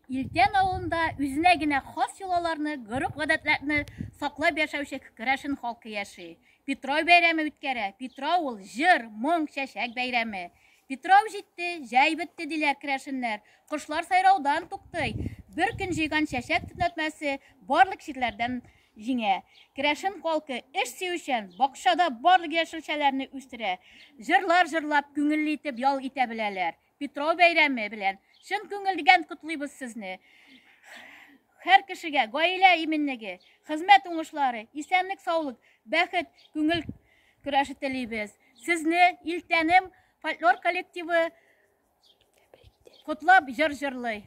Илтен авылында үзенә генә хас йолаларны, гореф-гадәтләрне саклап яшәүче керәшен халкы яши. Петров бәйрәме үткәрә. Петров ул җыр, моң, чәчәк бәйрәме. Петров җитте, җәй бетте диләр керәшеннәр. Кошлар сайраудан туктый. Бер көн җыйган чәчәк төнәтмәсе барлык чирләрдән җиңә. Керәшен халкы эш сөючән, бакчада барлык яшелчәләрне үстерә. Җырлар җырлап, күңелле итеп ял итә беләләр. Петров бәйрәме белән шын күңел дигән котлыйбыз сезне. Һәр кешегә гаилә именлеге, хезмәт уңышлары, исәнлек, саулык, бәхет, күңел көрәше телибез. Сезне Илтәнем фольклор коллективы котлап җыр җырлый.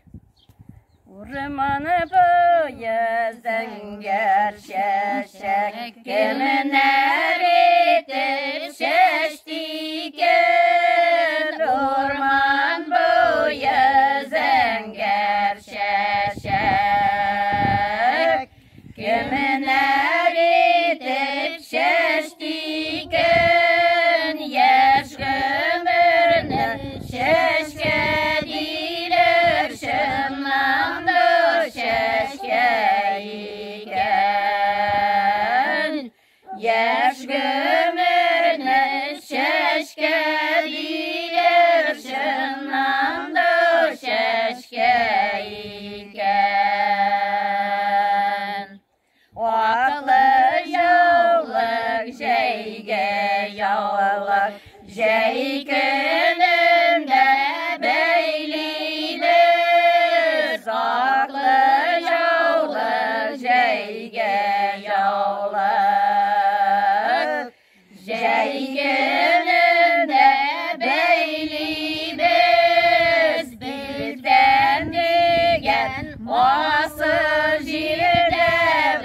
Урманы буе зәңгәр чәчәк, кеменәр итеп чәчтиген. Урман буе зәңгәр чәчәк, кеменәр итеп чәчтиген. Яшь гомерне чәчкә диләр, чыннан да чәчкә икән. Яшь гомерне чәчкә диләр, чыннан да чәчкә икән. Аклы яулык җәйгә яулык, җәй көнендә бәйлибез. Аклы яулык җәйгә яулык, җәй көнендә бәйлибез. Билдән дигән асыл җирдә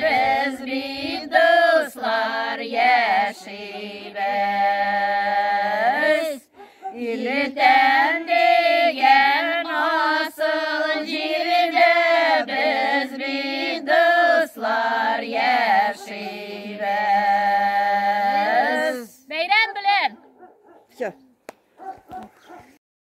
без бит дуслар яшибез. Илтән дигән асыл җирдә без бит дуслар яшибез.